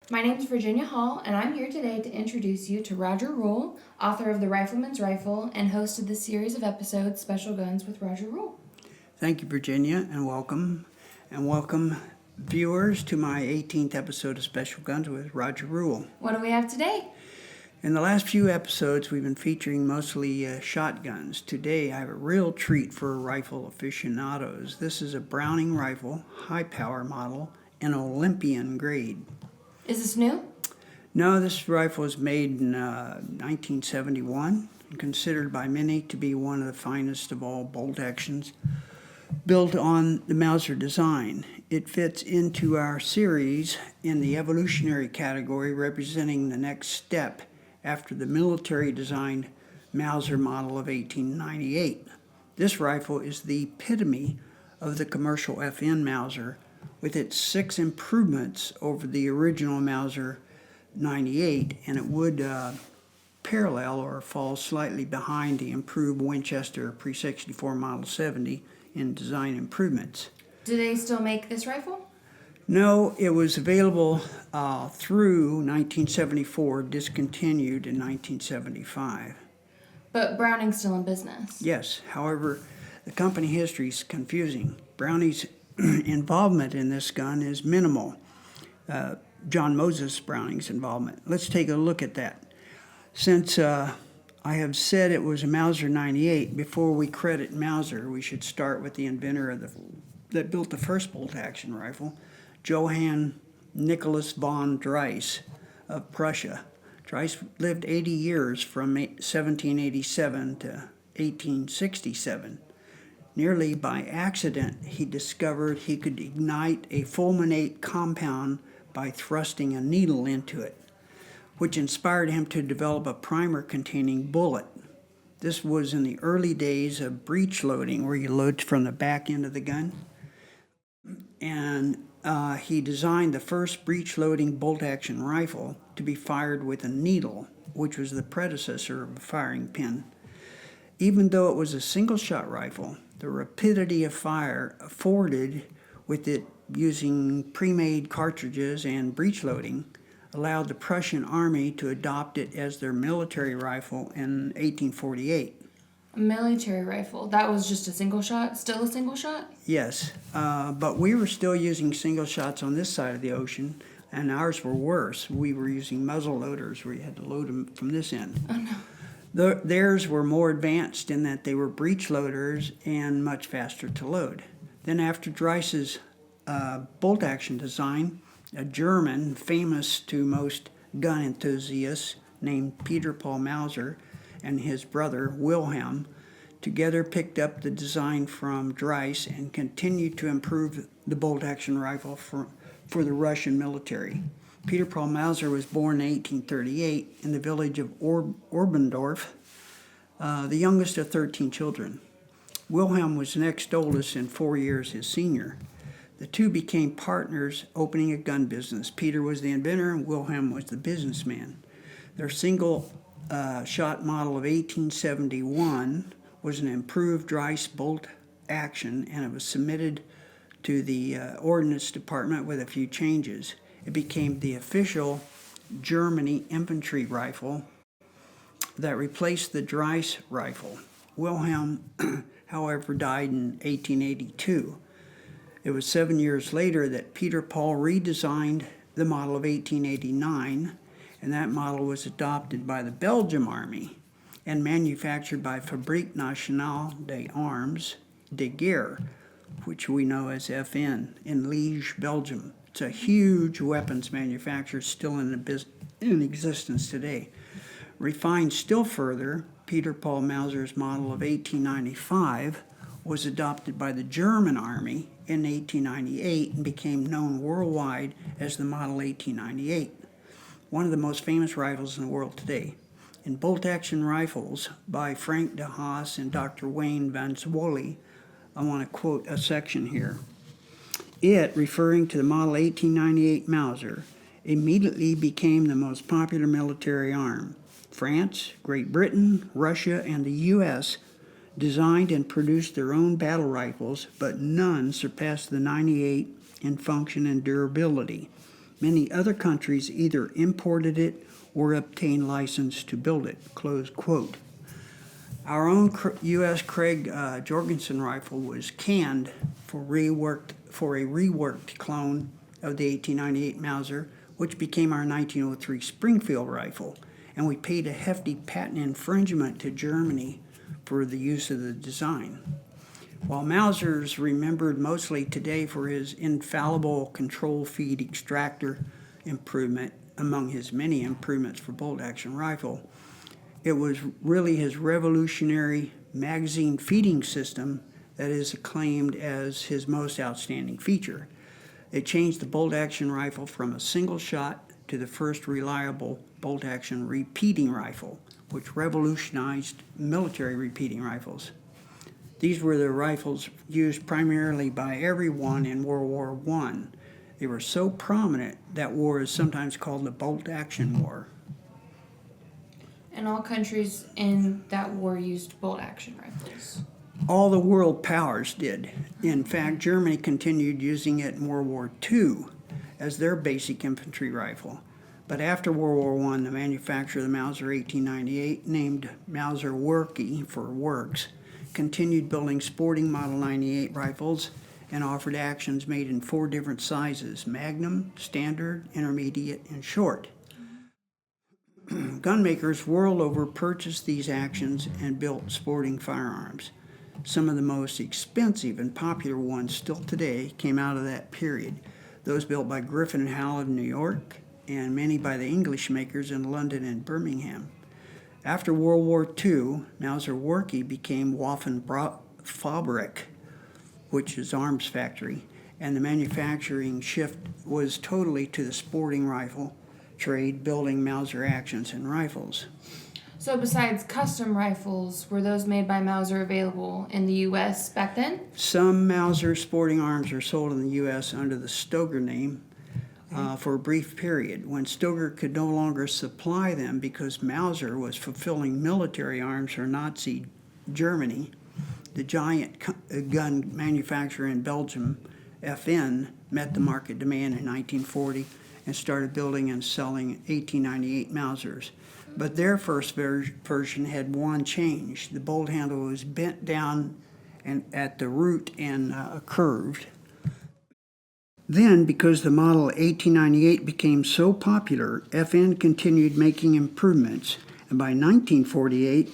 My name is Virginia Hall, and I'm here today to introduce you to Roger Rule, author of The Rifleman's Rifle and host of this series of episodes, Special Guns with Roger Rule. Thank you, Virginia, and welcome. And welcome, viewers, to my 18th episode of Special Guns with Roger Rule. What do we have today? In the last few episodes, we've been featuring mostly shotguns. Today, I have a real treat for rifle aficionados. This is a Browning rifle, high-power model, an Olympian grade. Is this new? No, this rifle was made in 1971 and considered by many to be one of the finest of all bolt actions built on the Mauser design. It fits into our series in the evolutionary category, representing the next step after the military-designed Mauser model of 1898. This rifle is the epitome of the commercial FN Mauser, with its 6 improvements over the original Mauser 98, and it would parallel or fall slightly behind the improved Winchester Pre-64 Model 70 in design improvements. Do they still make this rifle? No, it was available through 1974, discontinued in 1975. But Browning's still in business. Yes, however, the company history is confusing. Browning's involvement in this gun is minimal. John Moses Browning's involvement. Let's take a look at that. Since I have said it was a Mauser 98, before we credit Mauser, we should start with the inventor that built the first bolt-action rifle, Johann Nicholas von Drais of Prussia. Drais lived 80 years from 1787 to 1867. Nearly by accident, he discovered he could ignite a fulminate compound by thrusting a needle into it, which inspired him to develop a primer-containing bullet. This was in the early days of breech loading, where you load from the back end of the gun. And he designed the first breech-loading bolt-action rifle to be fired with a needle, which was the predecessor of a firing pin. Even though it was a single-shot rifle, the rapidity of fire afforded with it using pre-made cartridges and breech loading allowed the Prussian army to adopt it as their military rifle in 1848. A military rifle. That was just a single shot? Still a single shot? Yes, but we were still using single shots on this side of the ocean, and ours were worse. We were using muzzle loaders where you had to load them from this end. Oh no. Theirs were more advanced in that they were breech loaders and much faster to load. Then after Dreis's bolt-action design, a German famous to most gun enthusiasts named Peter Paul Mauser and his brother Wilhelm together picked up the design from Dreis and continued to improve the bolt-action rifle for the Russian military. Peter Paul Mauser was born in 1838 in the village of Oberndorf, the youngest of 13 children. Wilhelm was next oldest and 4 years his senior. The two became partners opening a gun business. Peter was the inventor and Wilhelm was the businessman. Their single shot model of 1871 was an improved Dreis bolt action, and it was submitted to the Ordnance Department with a few changes. It became the official Germany infantry rifle that replaced the Dreis rifle. Wilhelm, however, died in 1882. It was 7 years later that Peter Paul redesigned the model of 1889, and that model was adopted by the Belgian Army and manufactured by Fabrique Nationale des Armes de Guerre, which we know as FN, in Liege, Belgium. It's a huge weapons manufacturer still in existence today. Refined still further, Peter Paul Mauser's model of 1895 was adopted by the German Army in 1898 and became known worldwide as the Model 1898, one of the most famous rifles in the world today. In bolt-action rifles by Frank de Haas and Dr. Wayne van Zwolle, I want to quote a section here. It, referring to the Model 1898 Mauser, immediately became the most popular military arm. France, Great Britain, Russia, and the U.S. designed and produced their own battle rifles, but none surpassed the 98 in function and durability. Many other countries either imported it or obtained license to build it, close quote. Our own U.S. Craig Jorgensen rifle was canned for a reworked clone of the 1898 Mauser, which became our 1903 Springfield rifle, and we paid a hefty patent infringement to Germany for the use of the design. While Mauser's remembered mostly today for his infallible control feed extractor improvement among his many improvements for bolt-action rifle, it was really his revolutionary magazine feeding system that is acclaimed as his most outstanding feature. It changed the bolt-action rifle from a single shot to the first reliable bolt-action repeating rifle, which revolutionized military repeating rifles. These were the rifles used primarily by everyone in World War I. They were so prominent that war is sometimes called the bolt-action war. And all countries in that war used bolt-action rifles. All the world powers did. In fact, Germany continued using it in World War II as their basic infantry rifle. But after World War I, the manufacturer of the Mauser 1898, named Mauser Werke for Works, continued building sporting Model 98 rifles and offered actions made in 4 different sizes: Magnum, Standard, Intermediate, and Short. Gunmakers world over purchased these actions and built sporting firearms. Some of the most expensive and popular ones still today came out of that period. Those built by Griffin and Howell of New York, and many by the English makers in London and Birmingham. After World War II, Mauser Werke became Waffenfabrik, which is arms factory, and the manufacturing shift was totally to the sporting rifle trade, building Mauser actions and rifles. So besides custom rifles, were those made by Mauser available in the U.S. back then? Some Mauser sporting arms are sold in the U.S. under the Stoeger name for a brief period, when Stoeger could no longer supply them because Mauser was fulfilling military arms for Nazi Germany. The giant gun manufacturer in Belgium, FN, met the market demand in 1940 and started building and selling 1898 Mausers. But their first version had one change. The bolt handle was bent down and at the root and curved. Then, because the model 1898 became so popular, FN continued making improvements, and by 1948,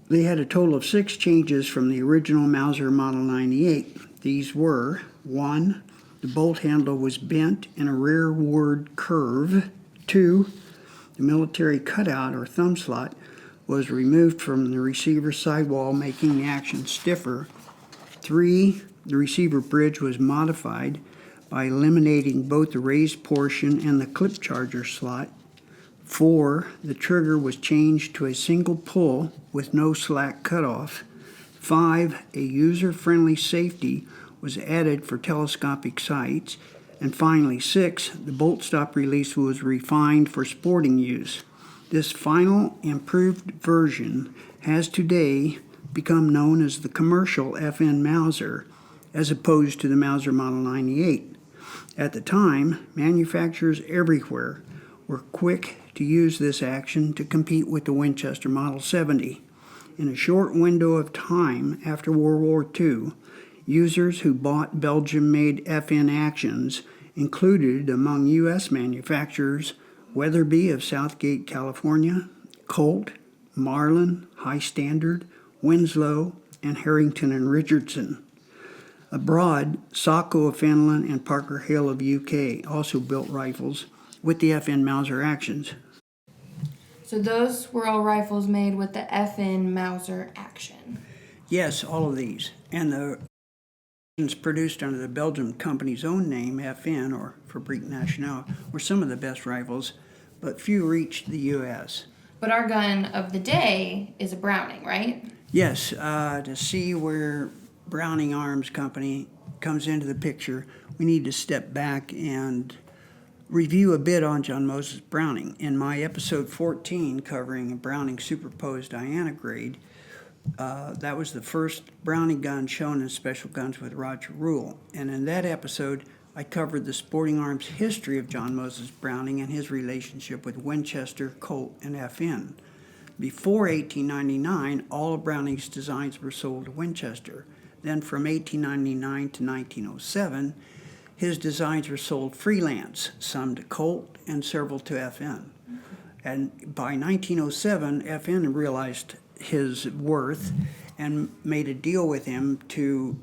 they had a total of 6 changes from the original Mauser Model 98. These were: 1. The bolt handle was bent in a rearward curve. 2. The military cutout or thumb slot was removed from the receiver sidewall, making the action stiffer. 3. The receiver bridge was modified by eliminating both the raised portion and the clip charger slot. 4. The trigger was changed to a single pull with no slack cutoff. 5. A user-friendly safety was added for telescopic sights. And finally, 6. The bolt stop release was refined for sporting use. This final improved version has today become known as the commercial FN Mauser, as opposed to the Mauser Model 98. At the time, manufacturers everywhere were quick to use this action to compete with the Winchester Model 70. In a short window of time after World War II, users who bought Belgium-made FN actions included among U.S. manufacturers Weatherby of Southgate, California, Colt, Marlin, High Standard, Winslow, and Harrington and Richardson. Abroad, Sacco of Finland and Parker Hale of UK also built rifles with the FN Mauser actions. So those were all rifles made with the FN Mauser action. Yes, all of these. And the produced under the Belgian company's own name, FN, or Fabrique Nationale, were some of the best rifles, but few reached the U.S. But our gun of the day is a Browning, right? Yes, to see where Browning Arms Company comes into the picture, we need to step back and review a bit on John Moses Browning. In my episode 14 covering a Browning superposed Diana grade, that was the first Browning gun shown in Special Guns with Roger Rule. And in that episode, I covered the sporting arms history of John Moses Browning and his relationship with Winchester, Colt, and FN. Before 1899, all of Browning's designs were sold to Winchester. Then from 1899 to 1907, his designs were sold freelance, some to Colt and several to FN. And by 1907, FN realized his worth and made a deal with him to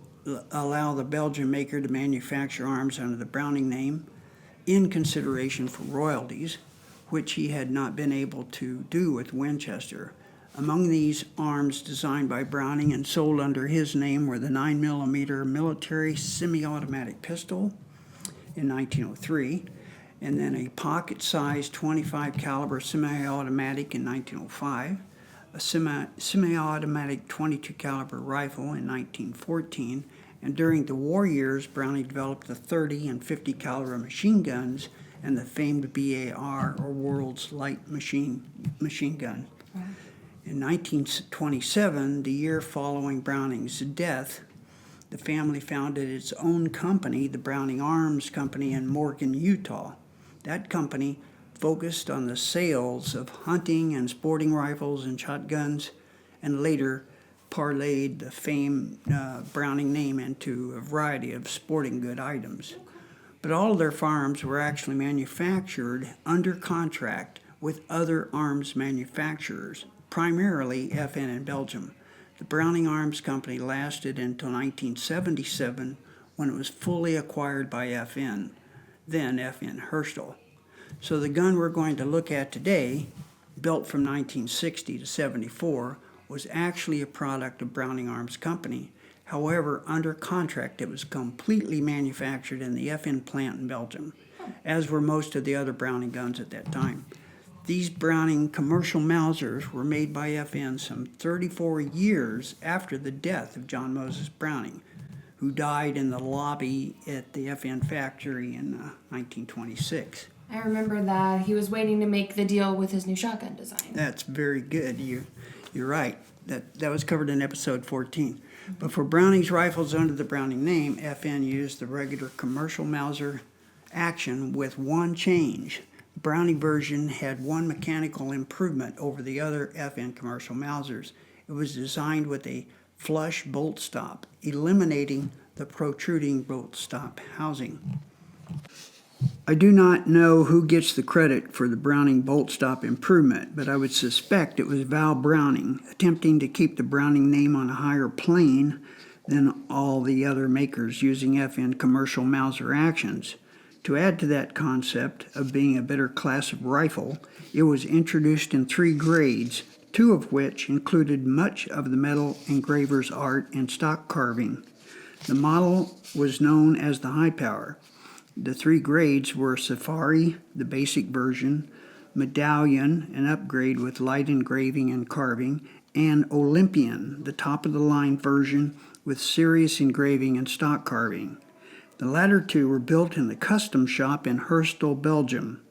allow the Belgian maker to manufacture arms under the Browning name in consideration for royalties, which he had not been able to do with Winchester. Among these arms designed by Browning and sold under his name were the 9mm military semi-automatic pistol in 1903, and then a pocket-sized 25 caliber semi-automatic in 1905, a semi-automatic 22 caliber rifle in 1914, and during the war years, Browning developed the 30 and 50 caliber machine guns and the famed BAR, or World's Light Machine Gun. Wow. In 1927, the year following Browning's death, the family founded its own company, the Browning Arms Company in Morgan, Utah. That company focused on the sales of hunting and sporting rifles and shotguns, and later parlayed the famed Browning name into a variety of sporting good items. But all of their firearms were actually manufactured under contract with other arms manufacturers, primarily FN in Belgium. The Browning Arms Company lasted until 1977, when it was fully acquired by FN, then FN Herstal. So the gun we're going to look at today, built from 1960 to 74, was actually a product of Browning Arms Company. However, under contract, it was completely manufactured in the FN plant in Belgium, as were most of the other Browning guns at that time. These Browning commercial Mausers were made by FN some 34 years after the death of John Moses Browning, who died in the lobby at the FN factory in 1926. I remember that he was waiting to make the deal with his new shotgun design. That's very good. You're right. That was covered in episode 14. But for Browning's rifles under the Browning name, FN used the regular commercial Mauser action with one change. The Browning version had one mechanical improvement over the other FN commercial Mausers. It was designed with a flush bolt stop, eliminating the protruding bolt stop housing. I do not know who gets the credit for the Browning bolt stop improvement, but I would suspect it was Val Browning, attempting to keep the Browning name on a higher plane than all the other makers using FN commercial Mauser actions. To add to that concept of being a better class of rifle, it was introduced in 3 grades, 2 of which included much of the metal engraver's art and stock carving. The model was known as the High Power. The 3 grades were Safari, the basic version, Medallion, an upgrade with light engraving and carving, and Olympian, the top-of-the-line version with serious engraving and stock carving. The latter 2 were built in the custom shop in Herstal, Belgium.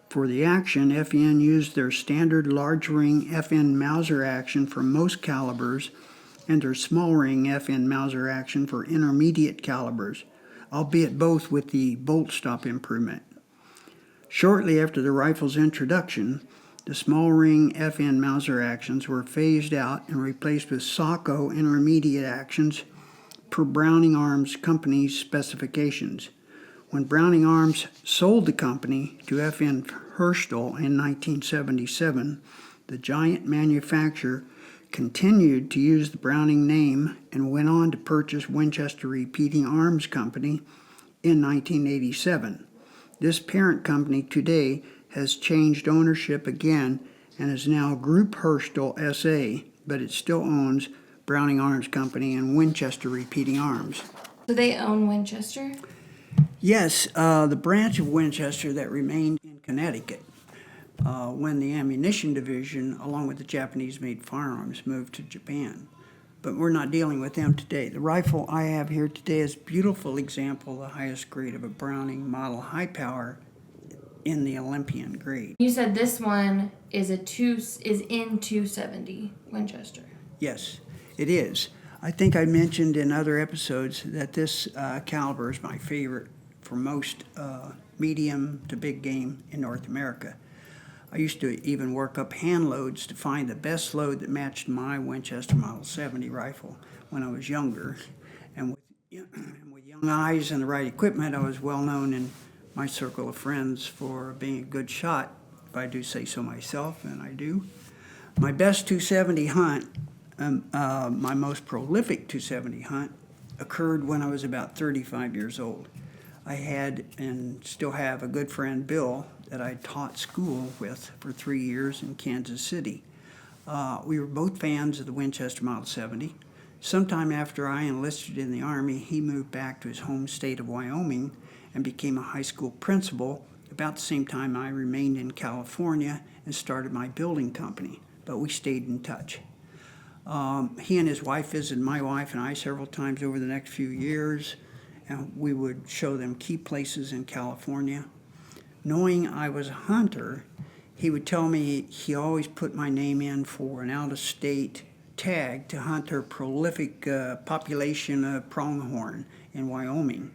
For the action, FN used their standard large ring FN Mauser action for most calibers and their small ring FN Mauser action for intermediate calibers, albeit both with the bolt stop improvement. Shortly after the rifle's introduction, the small ring FN Mauser actions were phased out and replaced with Socko intermediate actions per Browning Arms Company's specifications. When Browning Arms sold the company to FN Herstal in 1977, the giant manufacturer continued to use the Browning name and went on to purchase Winchester Repeating Arms Company in 1987. This parent company today has changed ownership again and is now Group Herstal SA, but it still owns Browning Arms Company and Winchester Repeating Arms. So they own Winchester? Yes, the branch of Winchester that remained in Connecticut when the ammunition division, along with the Japanese-made firearms, moved to Japan. But we're not dealing with them today. The rifle I have here today is a beautiful example of the highest grade of a Browning model high power in the Olympian grade. You said this one is in 270 Winchester. Yes, it is. I think I mentioned in other episodes that this caliber is my favorite for most medium to big game in North America. I used to even work up hand loads to find the best load that matched my Winchester Model 70 rifle when I was younger. And with young eyes and the right equipment, I was well known in my circle of friends for being a good shot, if I do say so myself, and I do. My best 270 hunt, my most prolific 270 hunt, occurred when I was about 35 years old. I had and still have a good friend, Bill, that I taught school with for 3 years in Kansas City. We were both fans of the Winchester Model 70. Sometime after I enlisted in the Army, he moved back to his home state of Wyoming and became a high school principal about the same time I remained in California and started my building company, but we stayed in touch. He and his wife visited my wife and I several times over the next few years, and we would show them key places in California. Knowing I was a hunter, he would tell me he always put my name in for an out-of-state tag to hunt their prolific population of pronghorn in Wyoming.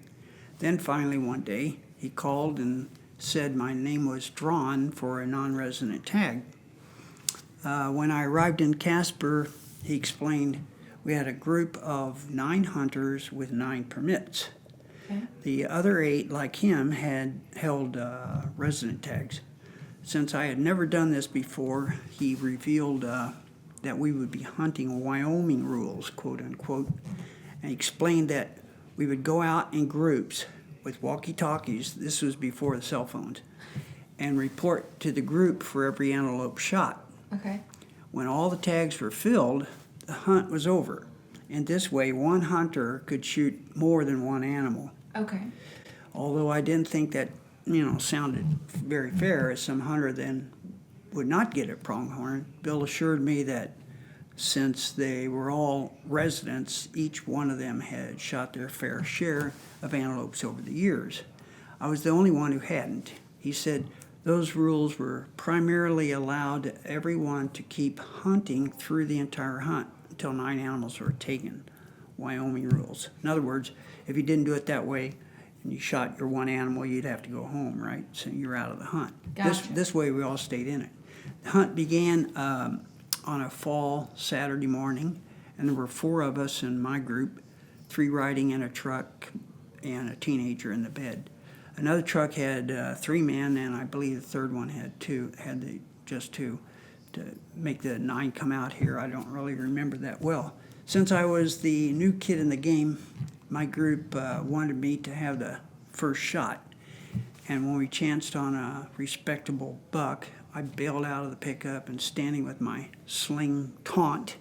Then finally one day, he called and said my name was drawn for a non-resident tag. When I arrived in Casper, he explained we had a group of 9 hunters with 9 permits. Okay. The other 8, like him, had held resident tags. Since I had never done this before, he revealed that we would be hunting Wyoming rules, quote unquote, and explained that we would go out in groups with walkie-talkies, this was before the cell phones, and report to the group for every antelope shot. Okay. When all the tags were filled, the hunt was over, and this way one hunter could shoot more than one animal. Okay. Although I didn't think that, sounded very fair, as some hunter then would not get a pronghorn, Bill assured me that since they were all residents, each one of them had shot their fair share of antelopes over the years. I was the only one who hadn't. He said those rules were primarily allowed everyone to keep hunting through the entire hunt until 9 animals were taken. Wyoming rules. In other words, if you didn't do it that way and you shot your one animal, you'd have to go home, right? So you're out of the hunt. Gotcha. This way we all stayed in it. The hunt began on a fall Saturday morning, and there were 4 of us in my group, 3 riding in a truck and a teenager in the bed. Another truck had 3 men, and I believe the third one had just 2 to make the 9 come out here. I don't really remember that well. Since I was the new kid in the game, my group wanted me to have the first shot. And when we chanced on a respectable buck, I bailed out of the pickup and standing with my sling taunt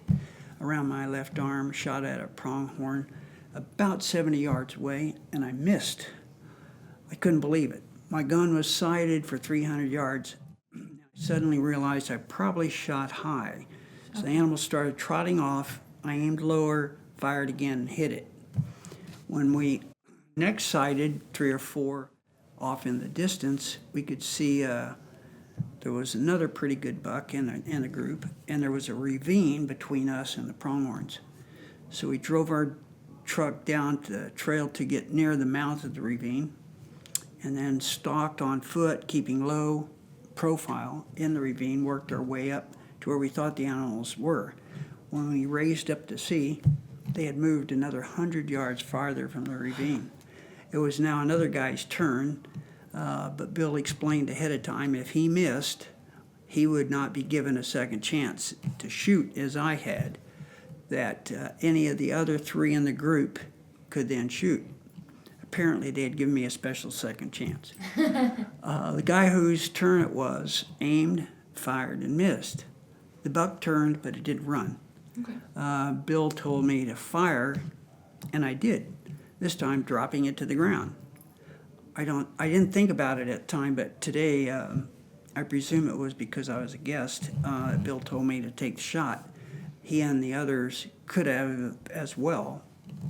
around my left arm, shot at a pronghorn about 70 yards away, and I missed. I couldn't believe it. My gun was sighted for 300 yards. I suddenly realized I probably shot high. So the animal started trotting off. I aimed lower, fired again, and hit it. When we next sighted 3 or 4 off in the distance, we could see there was another pretty good buck in a group, and there was a ravine between us and the pronghorns. So we drove our truck down the trail to get near the mouth of the ravine, and then stalked on foot, keeping low profile in the ravine, worked our way up to where we thought the animals were. When we raised up to see, they had moved another 100 yards farther from the ravine. It was now another guy's turn, but Bill explained ahead of time if he missed, he would not be given a second chance to shoot as I had, that any of the other 3 in the group could then shoot. Apparently they had given me a special second chance. The guy whose turn it was aimed, fired, and missed. The buck turned, but it didn't run. Okay. Bill told me to fire, and I did, this time dropping it to the ground. I didn't think about it at the time, but today I presume it was because I was a guest. Bill told me to take the shot. He and the others could have as well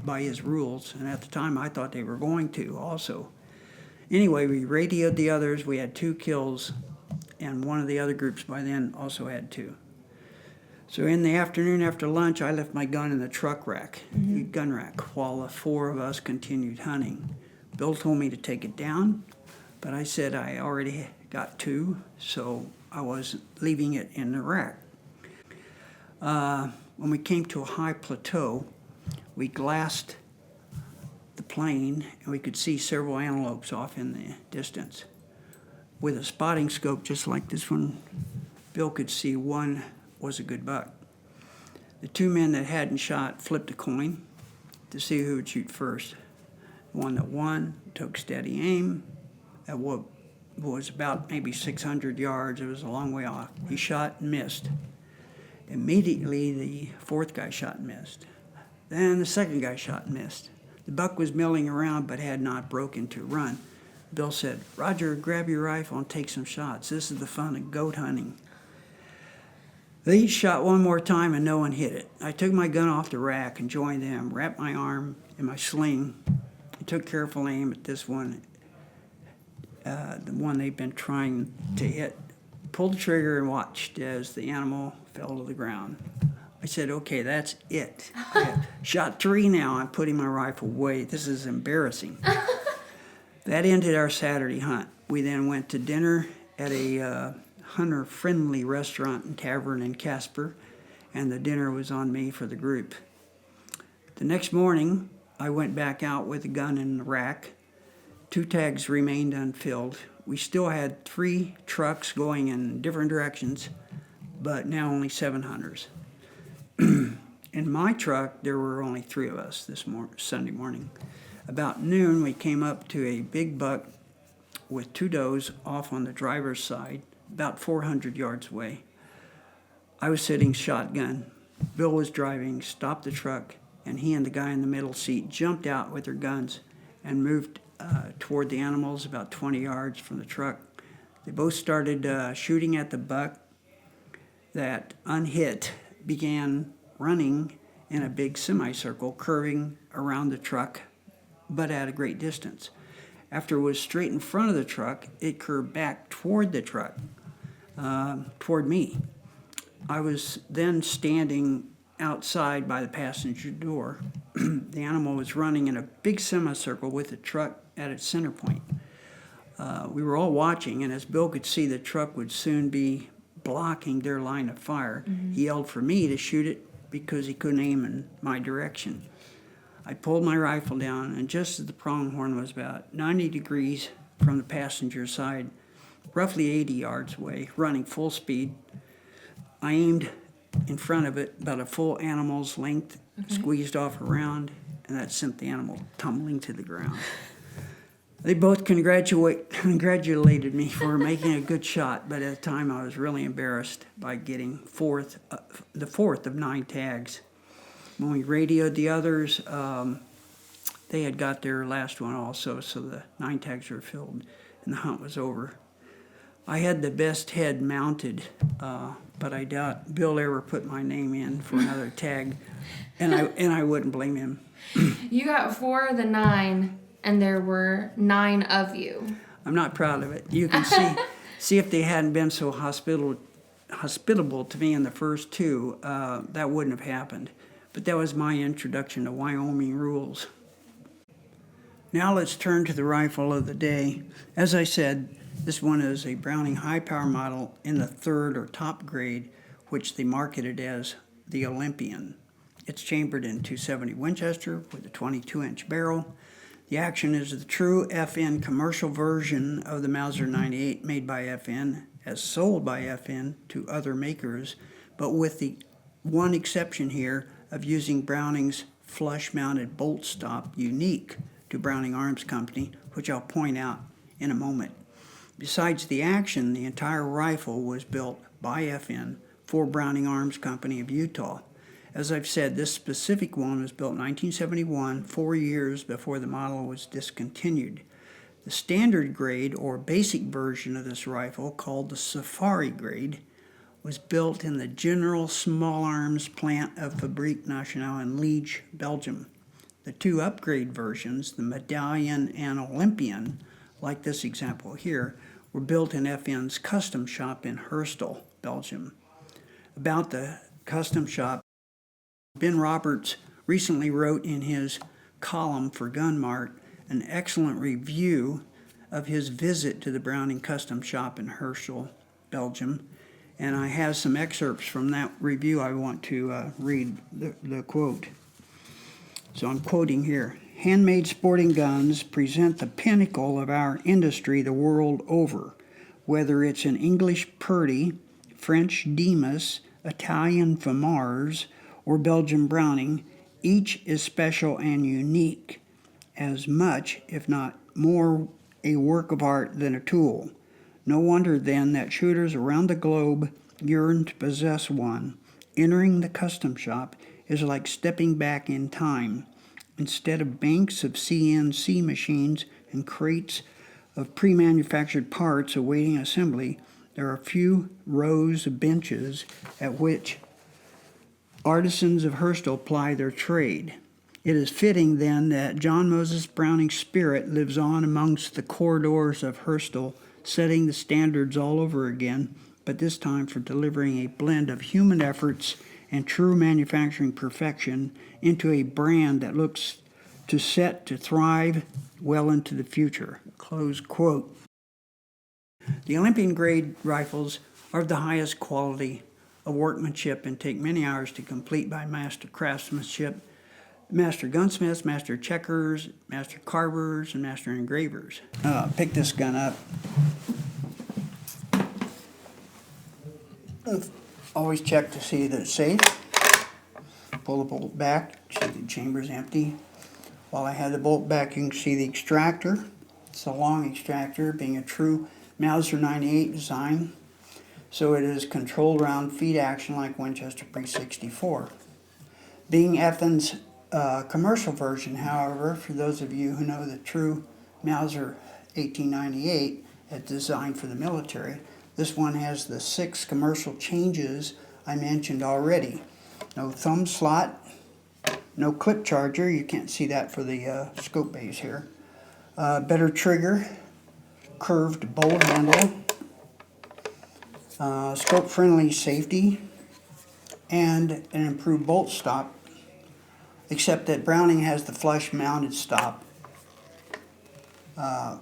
by his rules, and at the time I thought they were going to also. Anyway, we radioed the others. We had 2 kills, and one of the other groups by then also had 2. So in the afternoon after lunch, I left my gun in the truck rack, gun rack, while the 4 of us continued hunting. Bill told me to take it down, but I said I already got 2, so I wasn't leaving it in the rack. When we came to a high plateau, we glassed the plain, and we could see several antelopes off in the distance. With a spotting scope just like this one, Bill could see one was a good buck. The 2 men that hadn't shot flipped a coin to see who would shoot first. The one that won took steady aim at what was about maybe 600 yards. It was a long way off. He shot and missed. Immediately, the 4th guy shot and missed. Then the 2nd guy shot and missed. The buck was milling around but had not broken to run. Bill said, "Roger, grab your rifle and take some shots. This is the fun of goat hunting." They each shot one more time and no one hit it. I took my gun off the rack and joined them, wrapped my arm in my sling, and took careful aim at this one, the one they've been trying to hit. Pulled the trigger and watched as the animal fell to the ground. I said, "Okay, that's it. Shot 3 now. I'm putting my rifle away. This is embarrassing." That ended our Saturday hunt. We then went to dinner at a hunter-friendly restaurant and tavern in Casper, and the dinner was on me for the group. The next morning, I went back out with the gun in the rack. 2 tags remained unfilled. We still had 3 trucks going in different directions, but now only 7 hunters. In my truck, there were only 3 of us this Sunday morning. About noon, we came up to a big buck with 2 does off on the driver's side, about 400 yards away. I was sitting shotgun. Bill was driving, stopped the truck, and he and the guy in the middle seat jumped out with their guns and moved toward the animals about 20 yards from the truck. They both started shooting at the buck that, unhit, began running in a big semicircle, curving around the truck, but at a great distance. After it was straight in front of the truck, it curved back toward the truck, toward me. I was then standing outside by the passenger door. The animal was running in a big semicircle with the truck at its center point. We were all watching, and as Bill could see, the truck would soon be blocking their line of fire. He yelled for me to shoot it because he couldn't aim in my direction. I pulled my rifle down, and just as the pronghorn was about 90 degrees from the passenger side, roughly 80 yards away, running full speed, I aimed in front of it about a full animal's length, squeezed off around, and that sent the animal tumbling to the ground. They both congratulated me for making a good shot, but at the time I was really embarrassed by getting the fourth of 9 tags. When we radioed the others, they had got their last one also, so the 9 tags were filled and the hunt was over. I had the best head mounted, but I doubt Bill ever put my name in for another tag, and I wouldn't blame him. You got 4 of the 9, and there were 9 of you. I'm not proud of it. You can see if they hadn't been so hospitable to me in the first 2, that wouldn't have happened. But that was my introduction to Wyoming rules. Now let's turn to the rifle of the day. As I said, this one is a Browning high-power model in the 3rd or top grade, which they marketed as the Olympian. It's chambered in .270 Winchester with a 22-inch barrel. The action is the true FN commercial version of the Mauser 98 made by FN, as sold by FN to other makers, but with the one exception here of using Browning's flush-mounted bolt stop unique to Browning Arms Company, which I'll point out in a moment. Besides the action, the entire rifle was built by FN for Browning Arms Company of Utah. As I've said, this specific one was built in 1971, 4 years before the model was discontinued. The standard grade or basic version of this rifle, called the Safari grade, was built in the General Small Arms plant of Fabrique Nationale in Liege, Belgium. The 2 upgrade versions, the Medallion and Olympian, like this example here, were built in FN's custom shop in Herstal, Belgium. About the custom shop, Ben Roberts recently wrote in his column for Gun Mart an excellent review of his visit to the Browning Custom Shop in Herschel, Belgium. And I have some excerpts from that review I want to read the quote. So I'm quoting here. Handmade sporting guns present the pinnacle of our industry the world over. Whether it's an English Purdy, French Demas, Italian Famars, or Belgian Browning, each is special and unique, as much, if not more, a work of art than a tool. No wonder then that shooters around the globe yearn to possess one. Entering the custom shop is like stepping back in time. Instead of banks of CNC machines and crates of pre-manufactured parts awaiting assembly, there are a few rows of benches at which artisans of Herschel ply their trade. It is fitting, then, that John Moses Browning's spirit lives on amongst the corridors of Herschel, setting the standards all over again, but this time for delivering a blend of human efforts and true manufacturing perfection into a brand that looks to set to thrive well into the future. Close quote. The Olympian Grade rifles are of the highest quality of workmanship and take many hours to complete by master craftsmanship, master gunsmiths, master checkers, master carvers, and master engravers. Pick this gun up. Always check to see that it's safe. Pull the bolt back, see the chamber's empty. While I have the bolt back, you can see the extractor. It's a long extractor, being a true Mauser 98 design. So it is controlled round feed action like Winchester Pre-64. Being Effen's commercial version, however, for those of you who know the true Mauser 1898 as designed for the military, this one has the 6 commercial changes I mentioned already. No thumb slot, no clip charger, you can't see that for the scope base here. Better trigger, curved bolt handle, scope-friendly safety, and an improved bolt stop, except that Browning has the flush-mounted stop,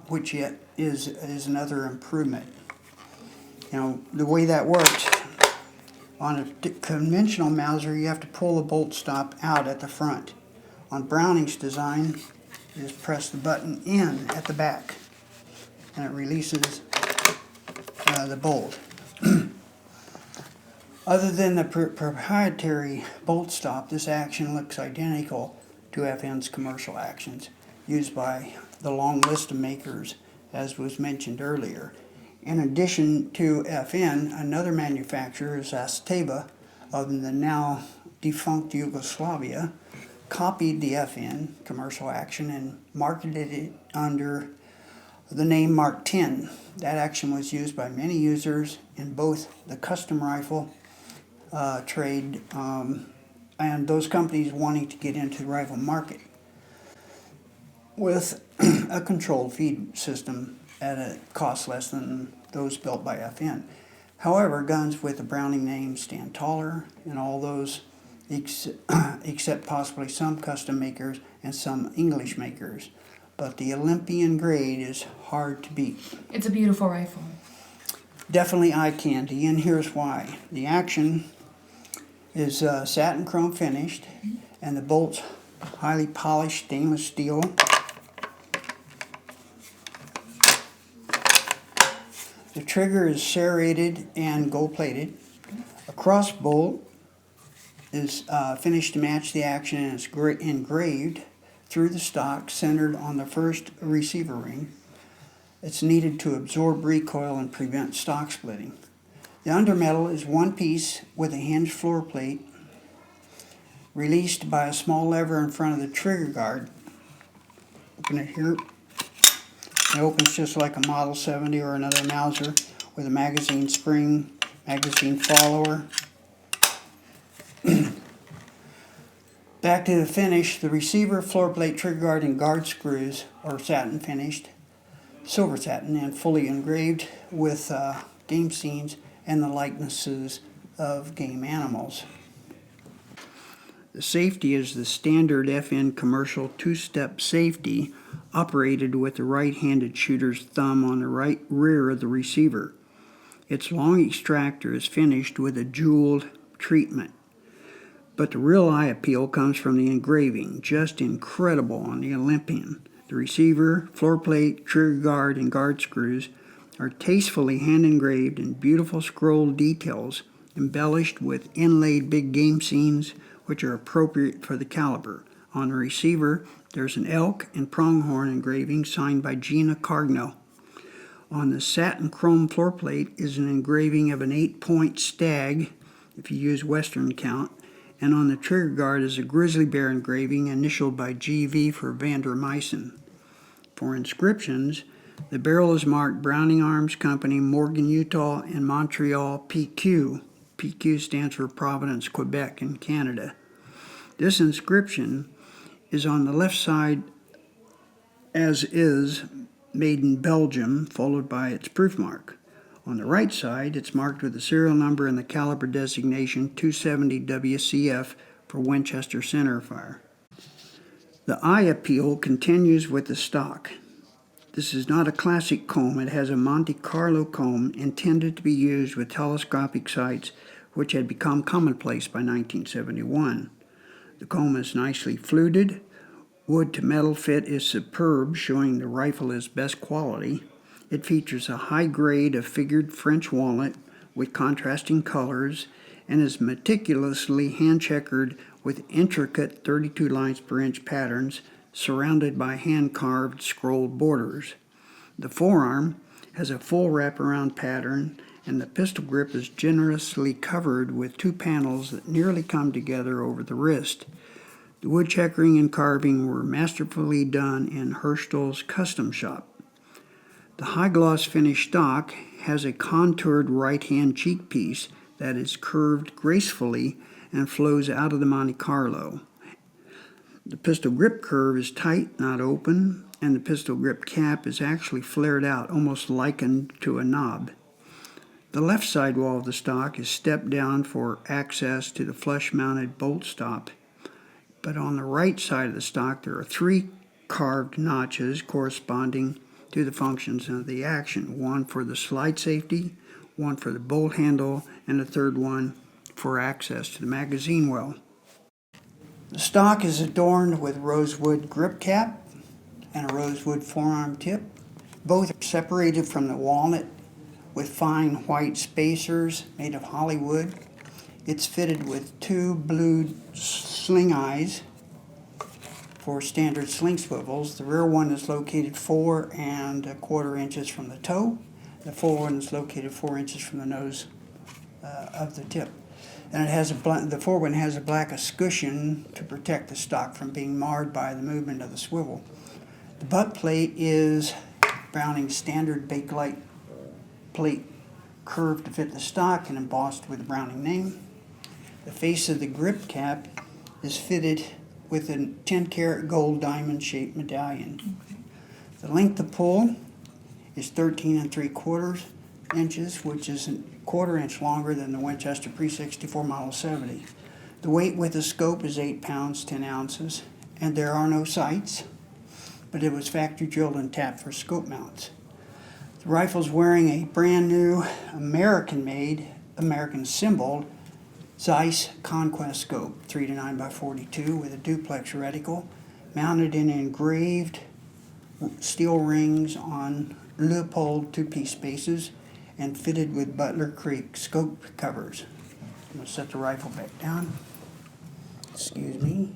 which yet is another improvement. Now, the way that works, on a conventional Mauser, you have to pull the bolt stop out at the front. On Browning's design, you just press the button in at the back, and it releases the bolt. Other than the proprietary bolt stop, this action looks identical to FN's commercial actions, used by the long list of makers, as was mentioned earlier. In addition to FN, another manufacturer is Asteva of the now defunct Yugoslavia, copied the FN commercial action and marketed it under the name Mark 10. That action was used by many users in both the custom rifle trade and those companies wanting to get into the rifle market with a controlled feed system at a cost less than those built by FN. However, guns with the Browning name stand taller in all those except possibly some custom makers and some English makers. But the Olympian Grade is hard to beat. It's a beautiful rifle. Definitely eye candy, and here's why. The action is satin chrome finished, and the bolts highly polished stainless steel. The trigger is serrated and gold-plated. A cross bolt is finished to match the action and is engraved through the stock, centered on the first receiver ring. It's needed to absorb recoil and prevent stock splitting. The undermetal is one piece with a hinged floor plate released by a small lever in front of the trigger guard. Open it here. It opens just like a Model 70 or another Mauser with a magazine spring, magazine follower. Back to the finish, the receiver, floor plate, trigger guard, and guard screws are satin finished, silver satin, and fully engraved with game scenes and the likenesses of game animals. The safety is the standard FN commercial two-step safety operated with the right-handed shooter's thumb on the right rear of the receiver. Its long extractor is finished with a jeweled treatment. But the real eye appeal comes from the engraving, just incredible on the Olympian. The receiver, floor plate, trigger guard, and guard screws are tastefully hand-engraved in beautiful scroll details, embellished with inlaid big game scenes, which are appropriate for the caliber. On the receiver, there's an elk and pronghorn engraving signed by Gina Cargnell. On the satin chrome floor plate is an engraving of an 8-point stag, if you use Western count, and on the trigger guard is a grizzly bear engraving initialed by GV for Vander Meissen. For inscriptions, the barrel is marked Browning Arms Company, Morgan, Utah, and Montreal, PQ. PQ stands for Providence, Quebec, in Canada. This inscription is on the left side, as is, made in Belgium, followed by its proof mark. On the right side, it's marked with the serial number and the caliber designation 270 WCF for Winchester centerfire. The eye appeal continues with the stock. This is not a classic comb. It has a Monte Carlo comb intended to be used with telescopic sights, which had become commonplace by 1971. The comb is nicely fluted. Wood-to-metal fit is superb, showing the rifle is best quality. It features a high grade of figured French walnut with contrasting colors and is meticulously hand-checkered with intricate 32 lines per inch patterns surrounded by hand-carved scrolled borders. The forearm has a full wraparound pattern, and the pistol grip is generously covered with two panels that nearly come together over the wrist. The wood checkering and carving were masterfully done in Herschel's custom shop. The high-gloss finished stock has a contoured right-hand cheek piece that is curved gracefully and flows out of the Monte Carlo. The pistol grip curve is tight, not open, and the pistol grip cap is actually flared out, almost likened to a knob. The left side wall of the stock is stepped down for access to the flush-mounted bolt stop, but on the right side of the stock there are 3 carved notches corresponding to the functions of the action, one for the slide safety, one for the bolt handle, and a third one for access to the magazine well. The stock is adorned with rosewood grip cap and a rosewood forearm tip. Both are separated from the walnut with fine white spacers made of Hollywood. It's fitted with 2 blue sling eyes for standard sling swivels. The rear one is located 4 1/4 inches from the toe. The forward one is located 4 inches from the nose of the tip. And it has the forward one has a black escutcheon to protect the stock from being marred by the movement of the swivel. The butt plate is Browning's standard Bakelite plate, curved to fit the stock and embossed with the Browning name. The face of the grip cap is fitted with a 10-karat gold diamond-shaped medallion. The length of pull is 13 3/4 inches, which is a 1/4 inch longer than the Winchester Pre-64 Model 70. The weight with the scope is 8 pounds, 10 ounces, and there are no sights, but it was factory drilled and tapped for scope mounts. The rifle's wearing a brand new American-made, American-symboled Zeiss Conquest scope, 3 to 9 by 42 with a duplex reticle, mounted in engraved steel rings on Leupold 2-piece bases and fitted with Butler Creek scope covers. I'm going to set the rifle back down. Excuse me.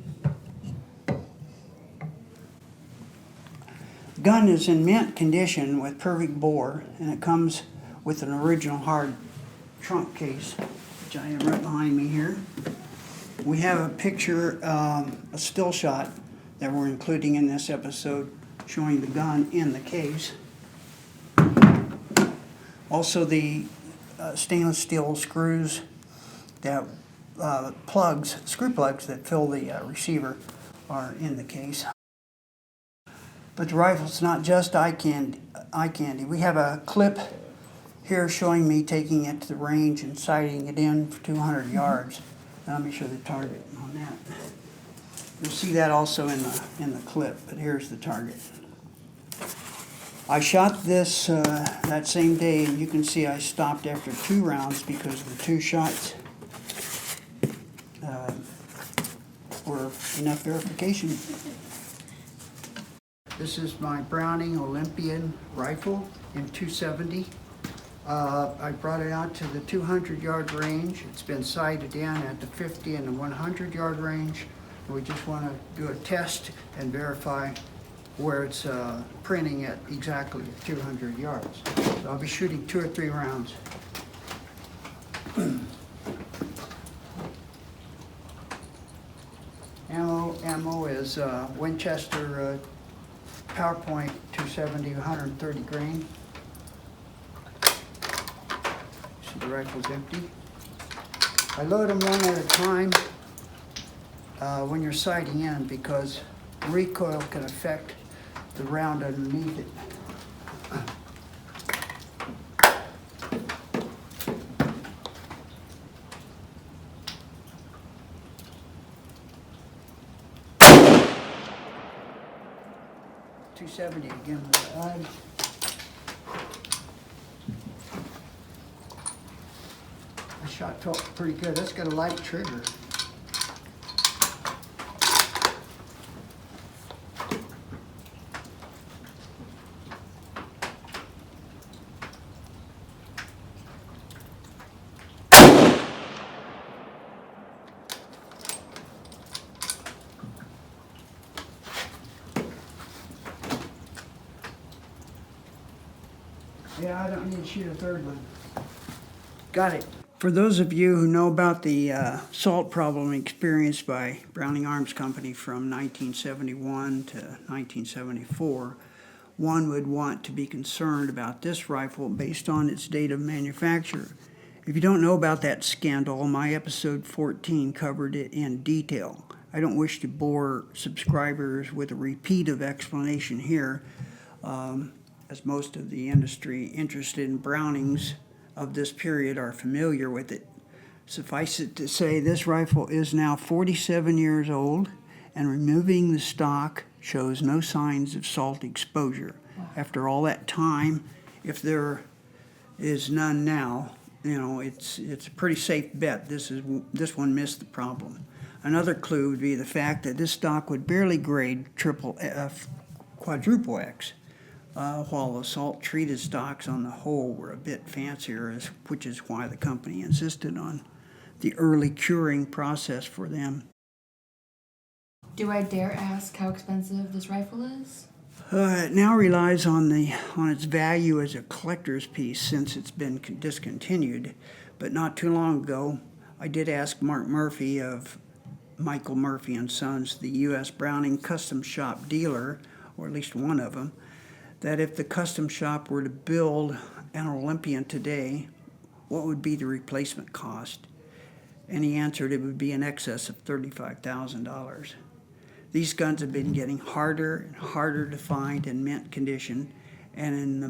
The gun is in mint condition with perfect bore, and it comes with an original hard trunk case, which I have right behind me here. We have a picture, a still shot that we're including in this episode showing the gun in the case. Also the stainless steel screws that screw plugs that fill the receiver are in the case. But the rifle's not just eye candy. We have a clip here showing me taking it to the range and sighting it in for 200 yards. Let me show the target on that. You'll see that also in the clip, but here's the target. I shot this that same day, and you can see I stopped after 2 rounds because the 2 shots were enough verification. This is my Browning Olympian rifle in .270. I brought it out to the 200-yard range. It's been sighted in at the 50 and the 100-yard range. We just want to do a test and verify where it's printing at exactly 200 yards. So I'll be shooting 2 or 3 rounds. Ammo is Winchester PowerPoint 270, 130 grain. So the rifle's empty. I load them one at a time when you're sighting in because recoil can affect the round underneath it. .270 again with the eyes. The shot felt pretty good. That's got a light trigger. Yeah, I don't need to shoot a 3rd one. Got it. For those of you who know about the salt problem experienced by Browning Arms Company from 1971 to 1974, one would want to be concerned about this rifle based on its date of manufacture. If you don't know about that scandal, my episode 14 covered it in detail. I don't wish to bore subscribers with a repeat of explanation here, as most of the industry interested in Brownings of this period are familiar with it. Suffice it to say, this rifle is now 47 years old, and removing the stock shows no signs of salt exposure. After all that time, if there is none now, you know, it's a pretty safe bet. This one missed the problem. Another clue would be the fact that this stock would barely grade triple F, quadruple X. While the salt-treated stocks on the whole were a bit fancier, which is why the company insisted on the early curing process for them. Do I dare ask how expensive this rifle is? It now relies on its value as a collector's piece since it's been discontinued. But not too long ago, I did ask Mark Murphy of Michael Murphy & Sons, the U.S. Browning custom shop dealer, or at least one of them, that if the custom shop were to build an Olympian today, what would be the replacement cost? And he answered it would be in excess of $35,000. These guns have been getting harder and harder to find in mint condition, and in the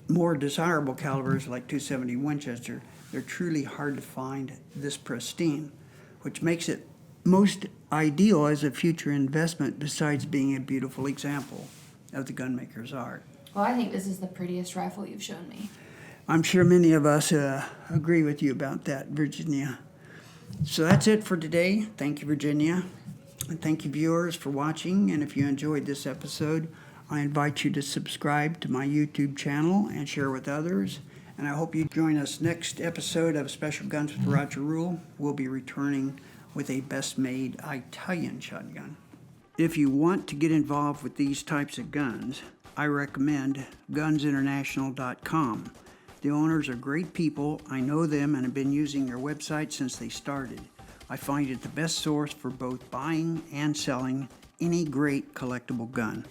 more desirable calibers like .270 Winchester, they're truly hard to find this pristine, which makes it most ideal as a future investment besides being a beautiful example of the gunmaker's art. Well, I think this is the prettiest rifle you've shown me. I'm sure many of us agree with you about that, Virginia. So that's it for today. Thank you, Virginia. And thank you, viewers, for watching. And if you enjoyed this episode, I invite you to subscribe to my YouTube channel and share with others. And I hope you join us next episode of Special Guns with Roger Rule. We'll be returning with a best-made Italian shotgun. If you want to get involved with these types of guns, I recommend GunsInternational.com. The owners are great people. I know them and have been using their website since they started. I find it the best source for both buying and selling any great collectible gun.